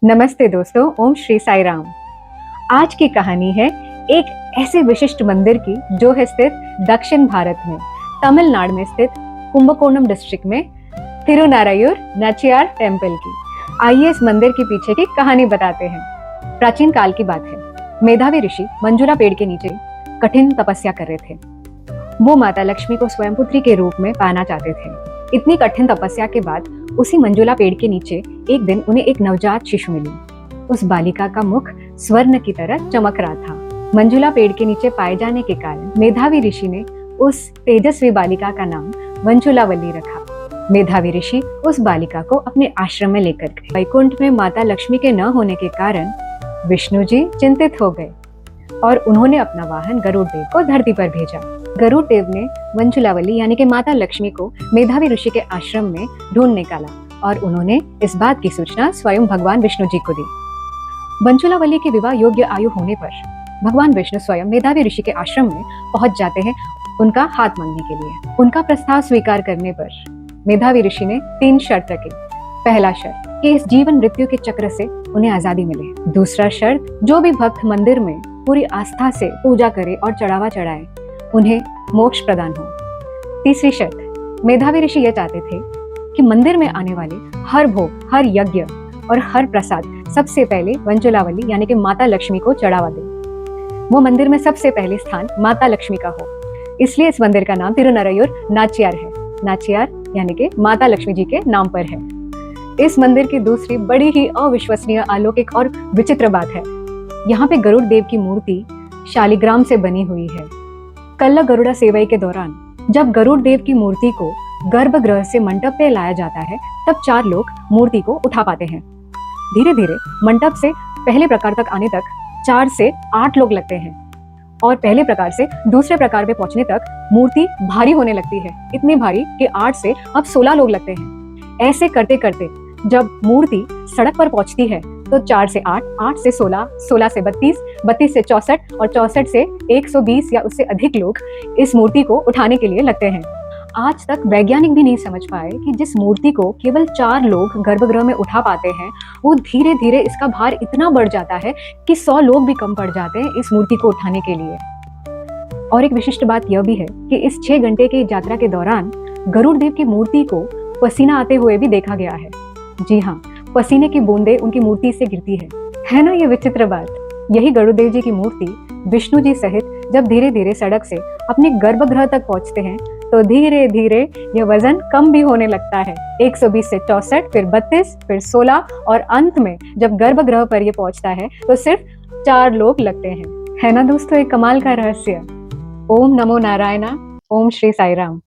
नमस्ते दोस्तों, ओम श्री साई राम। आज की कहानी है एक ऐसे विशिष्ट मंदिर की जो है स्थित दक्षिण भारत में, तमिलनाडु में स्थित कुंभकोणम डिस्ट्रिक्ट में तिरुनारायूर नाचियार टेम्पल की। आइए इस मंदिर के पीछे की कहानी बताते हैं। प्राचीन काल की बात है। मेधावी ऋषि मंजुला पेड़ के नीचे कठिन तपस्या कर रहे थे। वो माता लक्ष्मी को स्वयं पुत्री के रूप में पाना चाहते थे। इतनी कठिन तपस्या के बाद उसी मंजुला पेड़ के नीचे एक दिन उन्हें एक नवजात शिशु मिली। उस बालिका का मुख स्वर्ण की तरह चमक रहा था। मंजुला पेड़ के नीचे पाए जाने के कारण मेधावी ऋषि ने उस तेजस्वी बालिका का नाम मंजुलावली रखा। मेधावी ऋषि उस बालिका को अपने आश्रम में लेकर गए। वैकुंठ में माता लक्ष्मी के न होने के कारण विष्णु जी चिंतित हो गए और उन्होंने अपना वाहन गरुड़ देव को धरती पर भेजा। गरुड़ देव ने मंजुलावली यानी कि माता लक्ष्मी को मेधावी ऋषि के आश्रम में ढूंढ निकाला और उन्होंने इस बात की सूचना स्वयं भगवान विष्णु जी को दी। मंजुलावली के विवाह योग्य आयु होने पर भगवान विष्णु स्वयं मेधावी ऋषि के आश्रम में पहुंच जाते हैं उनका हाथ मांगने के लिए। उनका प्रस्ताव स्वीकार करने पर मेधावी ऋषि ने 3 शर्त रखे। पहला शर्त कि इस जीवन मृत्यु के चक्र से उन्हें आजादी मिले। दूसरा शर्त, जो भी भक्त मंदिर में पूरी आस्था से पूजा करे और चढ़ावा चढ़ाए उन्हें मोक्ष प्रदान हो। तीसरी शर्त, मेधावी ऋषि ये चाहते थे कि मंदिर में आने वाले हर भोग, हर यज्ञ और हर प्रसाद सबसे पहले मंजुलावली यानी कि माता लक्ष्मी को चढ़ावा दे। वो मंदिर में सबसे पहले स्थान माता लक्ष्मी का हो। इसलिए इस मंदिर का नाम तिरुनारायूर नाचियार है। नाचियार यानी कि माता लक्ष्मी जी के नाम पर है। इस मंदिर की दूसरी बड़ी ही अविश्वसनीय, अलौकिक और विचित्र बात है, यहाँ पे गरुड़ देव की मूर्ति शालिग्राम से बनी हुई है। कल्ला गरुड़ा सेवई के दौरान जब गरुड़ देव की मूर्ति को गर्भगृह से मंडप पे लाया जाता है तब 4 लोग मूर्ति को उठा पाते हैं। धीरे धीरे मंडप से पहले प्रकार तक आने तक 4 से 8 लोग लगते हैं और पहले प्रकार से दूसरे प्रकार पे पहुंचने तक मूर्ति भारी होने लगती है, इतनी भारी कि 8 से अब 16 लोग लगते हैं। ऐसे करते करते जब मूर्ति सड़क पर पहुंचती है तो 4 से 8, 8 से 16, 16 से 32, 32 से 64 और 64 से 120 या उससे अधिक लोग इस मूर्ति को उठाने के लिए लगते हैं। आज तक वैज्ञानिक भी नहीं समझ पाए कि जिस मूर्ति को केवल 4 लोग गर्भगृह में उठा पाते हैं वो धीरे धीरे इसका भार इतना बढ़ जाता है कि 100 लोग भी कम पड़ जाते हैं इस मूर्ति को उठाने के लिए। और एक विशिष्ट बात यह भी है कि इस 6 घंटे की यात्रा के दौरान गरुड़ देव की मूर्ति को पसीना आते हुए भी देखा गया है। जी हाँ, पसीने की बूंदें उनकी मूर्ति से गिरती है ना ये विचित्र बात। यही गरुड़ देव जी की मूर्ति विष्णु जी सहित जब धीरे धीरे सड़क से अपने गर्भगृह तक पहुंचते हैं तो धीरे धीरे यह वजन कम भी होने लगता है। 120 से 64, फिर 32, फिर 16 और अंत में जब गर्भगृह पर यह पहुंचता है तो सिर्फ 4 लोग लगते हैं। है ना दोस्तों एक कमाल का रहस्य। ओम नमो नारायणा, ओम श्री साई राम।